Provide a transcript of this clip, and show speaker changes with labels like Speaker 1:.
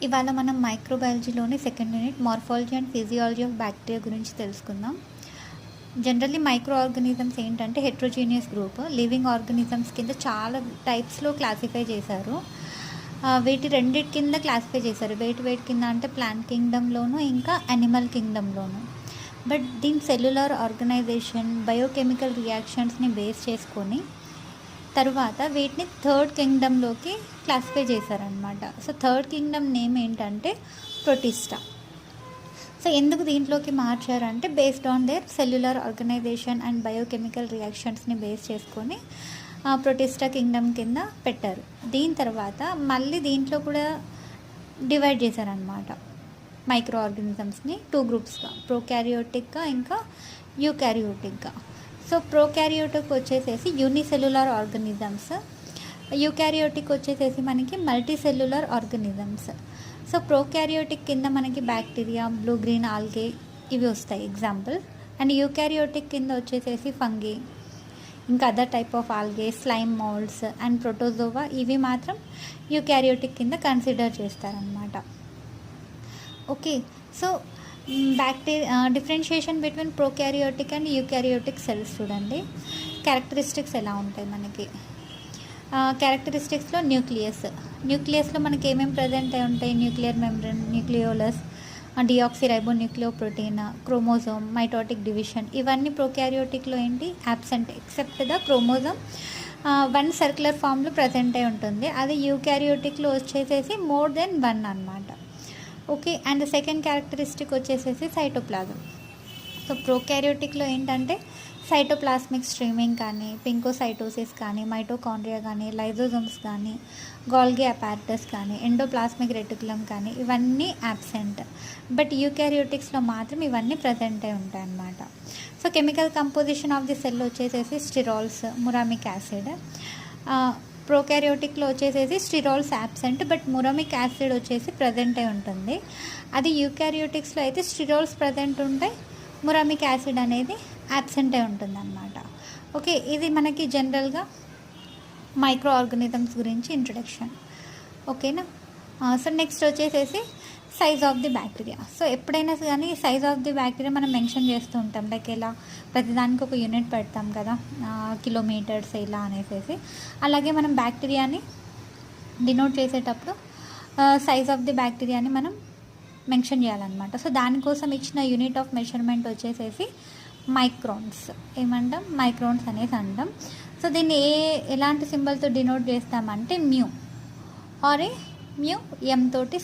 Speaker 1: ఇవాళ మనం మైక్రోబయాలజీలోని second unit morphology and physiology of bacteria గురించి తెలుసుకుందాం. జనరల్లీ మైక్రో ఆర్గానిజమ్స్ ఏంటంటే హెట్రోజీనియస్ గ్రూప్, లివింగ్ ఆర్గానిజమ్స్ కింద చాలా టైప్స్లో క్లాసిఫై చేశారు. వీటి రెండింటి కింద క్లాసిఫై చేశారు. వేటి కింద అంటే ప్లాంట్ కింగ్డమ్లోను ఇంకా యానిమల్ కింగ్డమ్లోను. బట్ దీని సెల్యులర్ ఆర్గనైజేషన్, బయోకెమికల్ రియాక్షన్స్ని బేస్ చేసుకొని తర్వాత వీటిని థర్డ్ కింగ్డమ్లోకి క్లాసిఫై చేశారనమాట. సో థర్డ్ కింగ్డమ్ నేమ్ ఏంటంటే ప్రొటిస్టా. సో ఎందుకు దీంట్లోకి మార్చారంటే based on their cellular organisation and biochemical రియాక్షన్స్ని బేస్ చేసుకొని ప్రొటిస్టా కింగ్డమ్ కింద పెట్టారు. దీని తర్వాత మళ్ళీ దీంట్లో కూడా డివైడ్ చేశారనమాట మైక్రో ఆర్గానిజమ్స్ని 2 గ్రూప్స్గా, ప్రోకారియోటిక్గా ఇంకా యూకారియోటిక్గా. సో ప్రోకారియోటిక్ వచ్చేసేసి యూనిసెల్యులర్ ఆర్గానిజమ్స్, యూకారియోటిక్ వచ్చేసేసి మనకి multi cellular organisms. So prokaryotic కింద మనకి బ్యాక్టీరియా, బ్లూ గ్రీన్ ఆల్గే ఇవి వస్తాయి ఎగ్జాంపుల్. అండ్ యూకారియోటిక్ కింద వచ్చేసేసి ఫంగి, ఇంకా other type of algae, slime moulds and protozoa, ఇవి మాత్రం యూకారియోటిక్ కింద కన్సిడర్ చేస్తారనమాట. Okay, so differentiation between prokaryotic and eukaryotic cells చూడండి. క్యారెక్టరిస్టిక్స్ ఎలా ఉంటాయి మనకి. క్యారెక్టరిస్టిక్స్లో న్యూక్లియస్లో మనకి ఏమేమి ప్రజెంట్ అయి ఉంటాయి? Nuclear membrane, nucleolus, deoxyribonucleoprotein, chromosome, mitotic division, ఇవన్నీ ప్రోకారియోటిక్లో ఏంటి? Absent except the chromosome 1 circular ఫామ్లో ప్రజెంట్ అయి ఉంటుంది. అది యూకారియోటిక్లో వచ్చేసేసి మోర్ దెన్ 1 అనమాట. ఓకే, అండ్ సెకండ్ క్యారెక్టరిస్టిక్ వచ్చేసేసి సైటోప్లాజం. సో ప్రోకారియోటిక్లో ఏంటంటే సైటోప్లాస్మిక్ స్ట్రీమింగ్ కానీ, పింకోసైటోసిస్ కానీ, మైటోకాండ్రియా కానీ, లైజోజోమ్స్ కానీ, గోల్గి అపారటస్ కానీ, ఎండోప్లాస్మిక్ రెటికులం కానీ, ఇవన్నీ యాబ్సెంట్. బట్ యూకారియోటిక్స్లో మాత్రం ఇవన్నీ ప్రజెంట్ అయి ఉంటాయి అన్నమాట. So chemical composition of the cell వచ్చేసేసి స్టిరాల్స్, మురామిక్ యాసిడ్. ప్రోకారియోటిక్లో వచ్చేసేసి స్టిరాల్స్ యాబ్సెంట్, బట్ మురామిక్ యాసిడ్ వచ్చేసి ప్రజెంట్ అయి ఉంటుంది. అది యూకారియోటిక్స్లో అయితే స్టిరాల్స్ ప్రజెంట్ ఉంటాయి, మురామిక్ యాసిడ్ అనేది యాబ్సెంట్ అయి ఉంటుంది అన్నమాట. ఓకే, ఇది మనకి జనరల్గా మైక్రో ఆర్గానిజమ్స్ గురించి ఇంట్రొడక్షన్. ఓకేనా. సో నెక్స్ట్ వచ్చేసేసి size of the bacteria. So ఎప్పుడైనా కానీ సైజ్ ఆఫ్ ది బ్యాక్టీరియా మనం మెన్షన్ చేస్తూ ఉంటాం, లైక్ ఎలా ప్రతిదానికి ఒక యూనిట్ పెడతాం కదా, కిలోమీటర్స్ ఇలా అనేసి. అలాగే మనం బ్యాక్టీరియాని డినోట్ చేసేటప్పుడు సైజ్ ఆఫ్ ది బ్యాక్టీరియాని మనం మెన్షన్ చేయాలన్నమాట. సో దానికోసం ఇచ్చిన యూనిట్ ఆఫ్ మెజర్మెంట్ వచ్చేసేసి మైక్రాన్స్. ఏమంటాం? మైక్రాన్స్ అనేసి అంటాం. సో దీన్ని ఎలాంటి సింబల్తో డినోట్ చేస్తామంటే మ్యూ ఆర్ మ్యూ ఎం తోటి